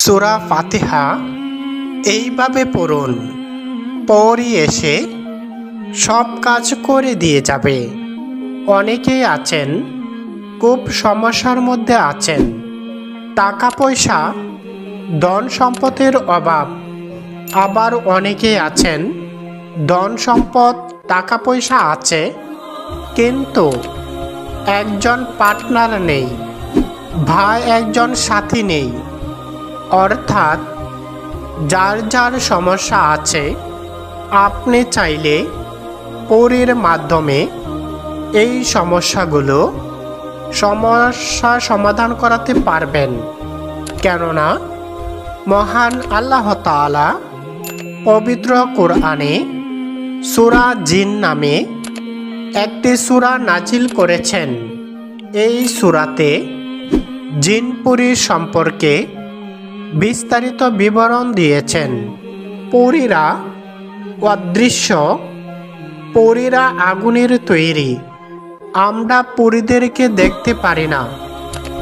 সূরা ফাতিহা এইভাবে পড়ুন, পরই এসে সব কাজ করে দিয়ে যাবে। অনেকেই আছেন খুব সমস্যার মধ্যে আছেন, টাকা পয়সা ধন সম্পদের অভাব। আবার অনেকেই আছেন ধন সম্পদ টাকা পয়সা আছে, কিন্তু একজন পার্টনার নেই, ভাই একজন সাথী নেই। অর্থাৎ যার যার সমস্যা আছে, আপনি চাইলে পরীর মাধ্যমে এই সমস্যা সমাধান করাতে পারবেন। কেননা মহান আল্লাহ তাআলা পবিত্র কোরআনে সূরা জিন নামে একটি সূরা নাজিল করেছেন। এই সূরাতে জিনপুরীর সম্পর্কে বিস্তারিত বিবরণ দিয়েছেন। পরীরা অদৃশ্য, পরীরা আগুনের তৈরি। আমরা পরীদেরকে দেখতে পারি না,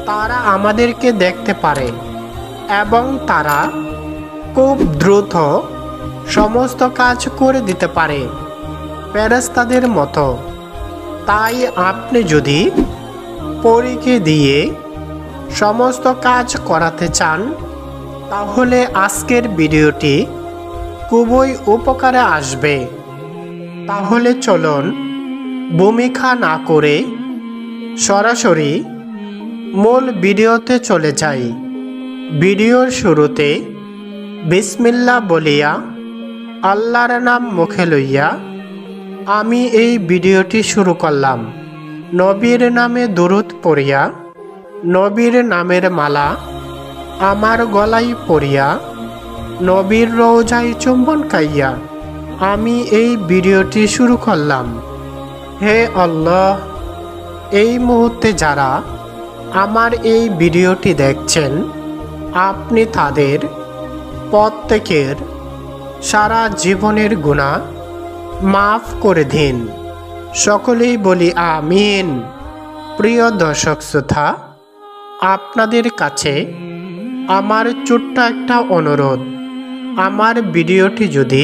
তারা আমাদেরকে দেখতে পারে এবং তারা খুব দ্রুত সমস্ত কাজ করে দিতে পারে ফেরেশতাদের মতো। তাই আপনি যদি পরীকে দিয়ে সমস্ত কাজ করাতে চান, তাহলে আজকের ভিডিওটি খুবই উপকারে আসবে। তাহলে চলুন ভূমিকা না করে সরাসরি মূল ভিডিওতে চলে যাই। ভিডিওর শুরুতে বিসমিল্লাহ বলিয়া আল্লাহর নাম মুখে লইয়া আমি এই ভিডিওটি শুরু করলাম। নবীর নামে দুরূদ পড়িয়া, নবীর নামের মালা আমার গলায় পড়িয়া, নবীর রওজায় চুম্বন খাইয়া আমি এই ভিডিওটি শুরু করলাম। হে আল্লাহ, এই মুহূর্তে যারা আমার এই ভিডিওটি দেখছেন, আপনি তাদের প্রত্যেকের সারা জীবনের গুনাহ মাফ করে দিন। সকলেই বলি আমিন। প্রিয় দর্শক শ্রোতা, আপনাদের কাছে আমার ছোট্ট একটা অনুরোধ, আমার ভিডিওটি যদি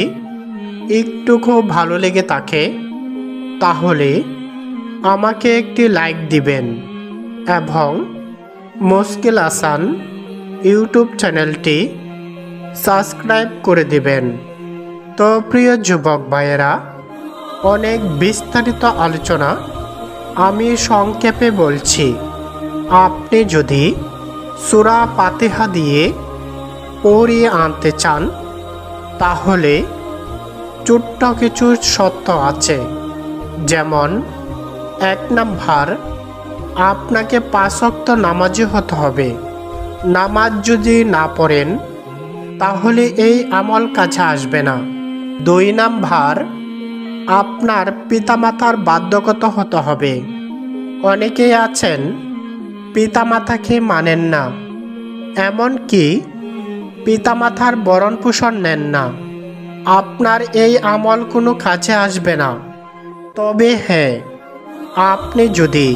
একটুকু ভালো লেগে থাকে, তাহলে আমাকে একটি লাইক দিবেন এবং মুশকিল আসান ইউটিউব চ্যানেলটি সাবস্ক্রাইব করে দিবেন। তো প্রিয় যুবক ভাইয়েরা, অনেক বিস্তারিত আলোচনা আমি সংক্ষেপে বলছি। আপনি যদি সূরা ফাতিহা দিয়ে পড়িয়ে আনতে চান, তাহলে ছোট্ট কিছু শর্ত আছে। যেমন 1 নাম্বার, আপনাকে 5 ওয়াক্ত নামাজি হতে হবে। নামাজ যদি না পড়েন, তাহলে এই আমল কাজে আসবে না। 2 নাম্বার, আপনার পিতামাতার বাধ্যগত হতে হবে। অনেকেই আছেন পিতামাতাকে মানেন না, এমনকি পিতামাতার ভরণ পোষণ নেন না। আপনার এই আমল কোনো কাজে আসবে না। তবে হ্যাঁ, আপনি যদি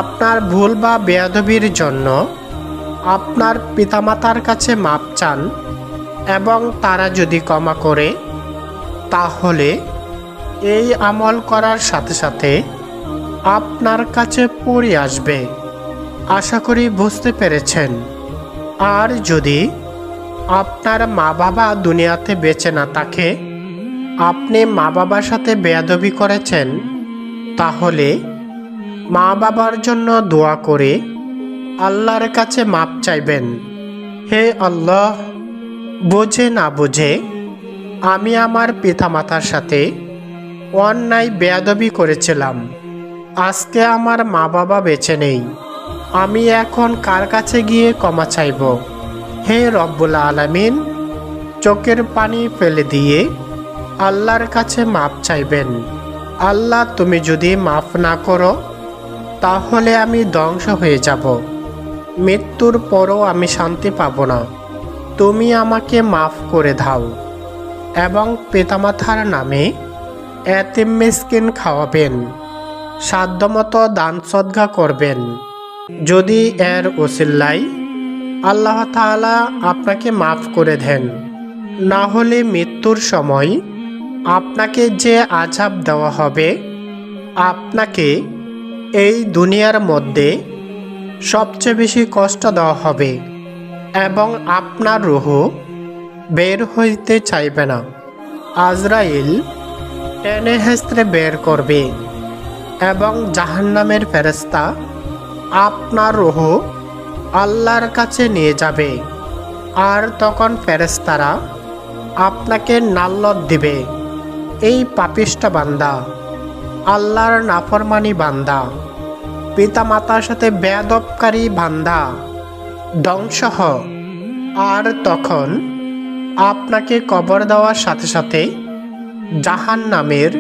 আপনার ভুল বা বেয়াদবির জন্য আপনার পিতামাতার কাছে মাপ চান এবং তারা যদি ক্ষমা করে, তাহলে এই আমল করার সাথে সাথে আপনার কাছে পড়ে আসবে। আশা করি বুঝতে পেরেছেন। আর যদি আপনার মা বাবা দুনিয়াতে বেঁচে না থাকে, আপনি মা বাবার সাথে বেয়াদবি করেছেন, তাহলে মা বাবার জন্য দোয়া করে আল্লাহর কাছে মাপ চাইবেন। হে আল্লাহ, বুঝে না বুঝে আমি আমার পিতামাতার সাথে অন্যায় বেয়াদবি করেছিলাম। আজকে আমার মা বাবা বেঁচে নেই, আমি এখন কার কাছে গিয়ে ক্ষমা চাইব? হে রব্বুল আলামিন, চোখের পানি ফেলে দিয়ে আল্লাহর কাছে মাপ চাইবেন। আল্লাহ, তুমি যদি মাফ না করো, তাহলে আমি ধ্বংস হয়ে যাব। মৃত্যুর পরও আমি শান্তি পাব না। তুমি আমাকে মাফ করে দাও। এবং পিতামাতার নামে এতিম মিসকিন খাওয়াবেন, সাধ্যমতো দান সদকা করবেন। যদি এর ওসিল্লায় আল্লাহ তাআলা আপনাকে মাফ করে দেন। না হলে মৃত্যুর সময় আপনাকে যে আযাব দেওয়া হবে, আপনাকে এই দুনিয়ার মধ্যে সবচেয়ে বেশি কষ্ট দেওয়া হবে এবং আপনার রূহ বের হইতে চাইবে না। আজরাইল টেনে হেঁচড়ে বের করবে এবং জাহান্নামের ফেরেশতা আপনার রূহ আল্লাহর কাছে নিয়ে যাবে। আর তখন ফেরেশতারা আপনাকে নাল্লত দিবে, এই পাপিষ্ঠ বান্দা, আল্লাহর নাফরমানি বান্দা, পিতা মাতার সাথে বেয়াদবকারী বান্দা, ধ্বংস হ। আর তখন আপনাকে কবর দেওয়ার সাথে সাথে জাহান্নামের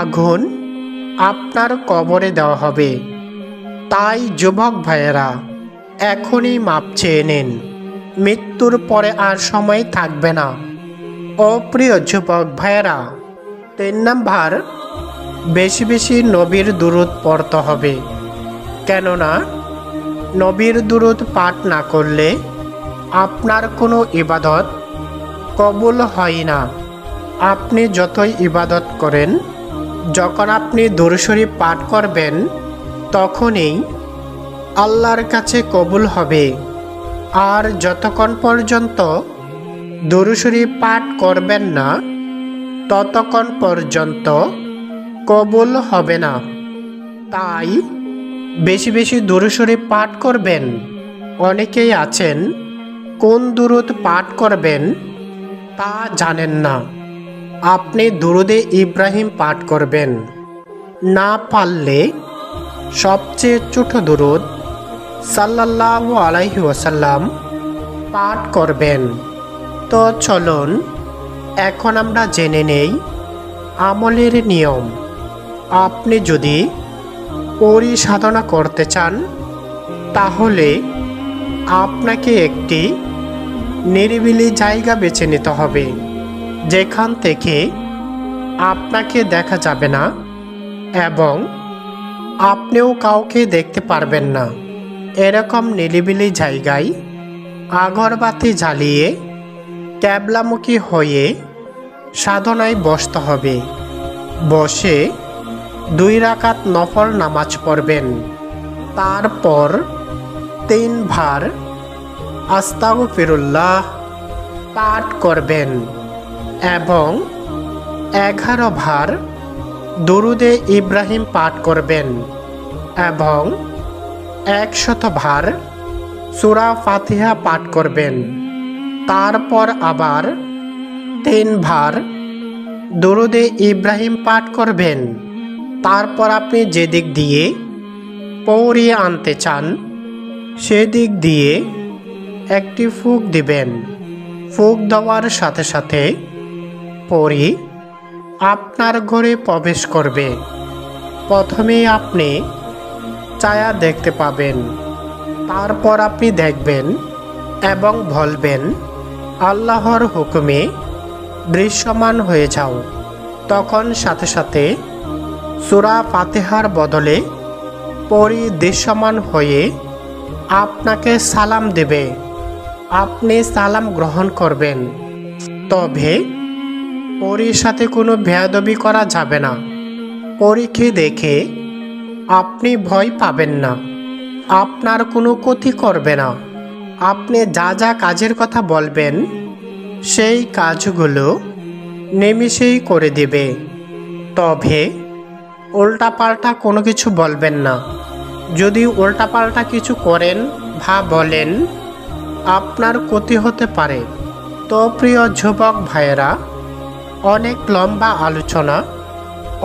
আগুন আপনার কবরে দেওয়া হবে। তাই যুবক ভাইয়েরা, এখনই মাপ চেয়ে নিন, মৃত্যুর পরে আর সময় থাকবে না। ও প্রিয় যুবক ভাইয়েরা, 3 নাম্বার, বেশি বেশি নবীর দুরূদ পড়তে হবে। কেননা নবীর দুরূদ পাঠ না করলে আপনার কোনো ইবাদত কবুল হয় না। আপনি যতই ইবাদত করেন, যখন আপনি দুরূদ শরীফ পাঠ করবেন তখনই আল্লাহর কাছে কবুল হবে। আর যতক্ষণ পর্যন্ত দুরূদ শরীফ পাঠ করবেন না, ততক্ষণ পর্যন্ত কবুল হবে না। তাই বেশি বেশি দুরূদ শরীফ পাঠ করবেন। অনেকেই আছেন কোন দুরূদ পাঠ করবেন তা জানেন না। আপনি দুরূদে ইব্রাহিম পাঠ করবেন, না পারলে সবচেয়ে ছোট দুরূদ সাল্লাল্লাহু আলাইহি ওয়াসাল্লাম পাঠ করবেন। তো চলুন এখন আমরা জেনে নেই আমলের নিয়ম। আপনি যদি পরিসাধনা করতে চান, তাহলে আপনাকে একটি নিরিবিলি জায়গা বেছে নিতে হবে, যেখান থেকে আপনাকে দেখা যাবে না এবং আপনিও কাউকে দেখতে পারবেন না। এরকম নিরিবিলি জায়গায় আগরবাতি জ্বালিয়ে ক্যাবলামুখী হয়ে সাধনায় বসতে হবে। বসে 2 রাকাত নফল নামাজ পড়বেন। তারপর 3 বার আস্তাগফিরুল্লাহ পাঠ করবেন এবং 11 বার দুরূদে ইব্রাহিম পাঠ করবেন এবং 100 বার সূরা ফাতিহা পাঠ করবেন। তারপর আবার 3 বার দুরূদে ইব্রাহিম পাঠ করবেন। তারপর আপনি যেদিক দিয়ে পৌঁড়িয়ে আনতে চান সেদিক দিয়ে একটি ফুঁক দিবেন। ফুঁক দেওয়ার সাথে সাথে পরী আপনার ঘরে প্রবেশ করবে। প্রথমেই আপনি ছায়া দেখতে পাবেন, তারপর আপনি দেখবেন এবং বলবেন, আল্লাহর হুকুমে দৃশ্যমান হয়ে যাও। তখন সাথে সাথে সূরা ফাতিহার বদলে পরী দৃশ্যমান হয়ে আপনাকে সালাম দেবে। আপনি সালাম গ্রহণ করবেন। তবে পরীর সাথে কোনো বেয়াদবি করা যাবে না। পরীকে দেখে আপনি ভয় পাবেন না, আপনার কোনো ক্ষতি করবে না। আপনি যা যা কাজের কথা বলবেন সেই কাজগুলো নিমিষেই করে দিবে। তবে উল্টাপাল্টা কোনো কিছু বলবেন না। যদি উল্টাপাল্টা কিছু করেন বা বলেন, আপনার ক্ষতি হতে পারে। তো প্রিয় যুবক ভাইয়েরা, অনেক লম্বা আলোচনা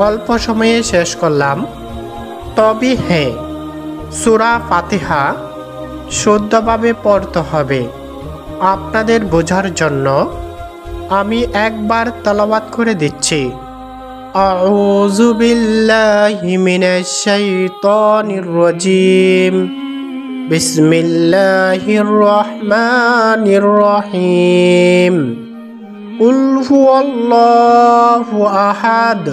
অল্প সময়ে শেষ করলাম। তবে হ্যাঁ, সূরা ফাতিহা শুদ্ধভাবে পড়তে হবে। আপনাদের বোঝার জন্য আমি একবার তেলাওয়াত করে দিচ্ছি। আউযু বিল্লাহি মিনাশ শাইতানির রাজীম। বিসমিল্লাহির রহমানির রহিম। কুল হুয়াল্লাহু আহাদ,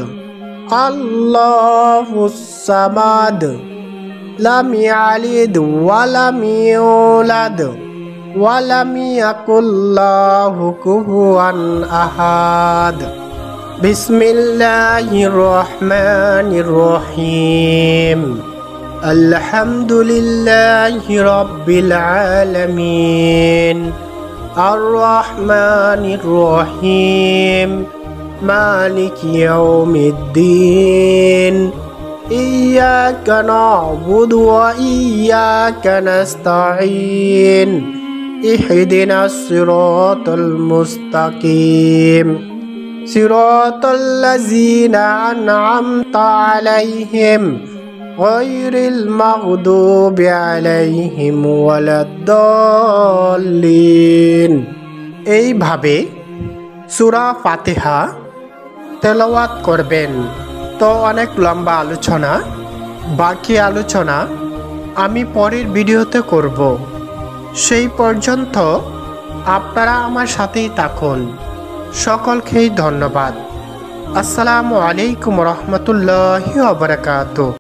আল্লাহুস সামাদ, লাম ইয়ালিদ ওয়া লাম ইউলাদ ওয়ালাম ইয়াকুল্লাহু কুফুয়ান আহাদ। বিসমিল্লাহির রহমানির রহিম। আলহামদুলিল্লাহি রাব্বিল আলামিন। আর রহমানির রহিম। মালিকি ইয়াউমিদ্দিন। ইয়্যাকা না'বুদু ওয়া ইয়্যাকা নাস্তাঈন। ইহদিনাস সিরাতাল মুস্তাকিম। সিরাতাল লাযীনা আন'আমতা আলাইহিম গায়রিল মাগদুবি আলাইহিম ওয়ালাদ-দাল্লিন। এইভাবে সূরা ফাতিহা তেলাওয়াত করবেন। তো অনেক লম্বা আলোচনা, বাকি আলোচনা আমি পরের ভিডিওতে করব। সেই পর্যন্ত আপনারা আমার সাথেই থাকুন। সকলকেই ধন্যবাদ। আসসালামু আলাইকুম রহমতুল্লাহি ওয়া বারাকাতুহু।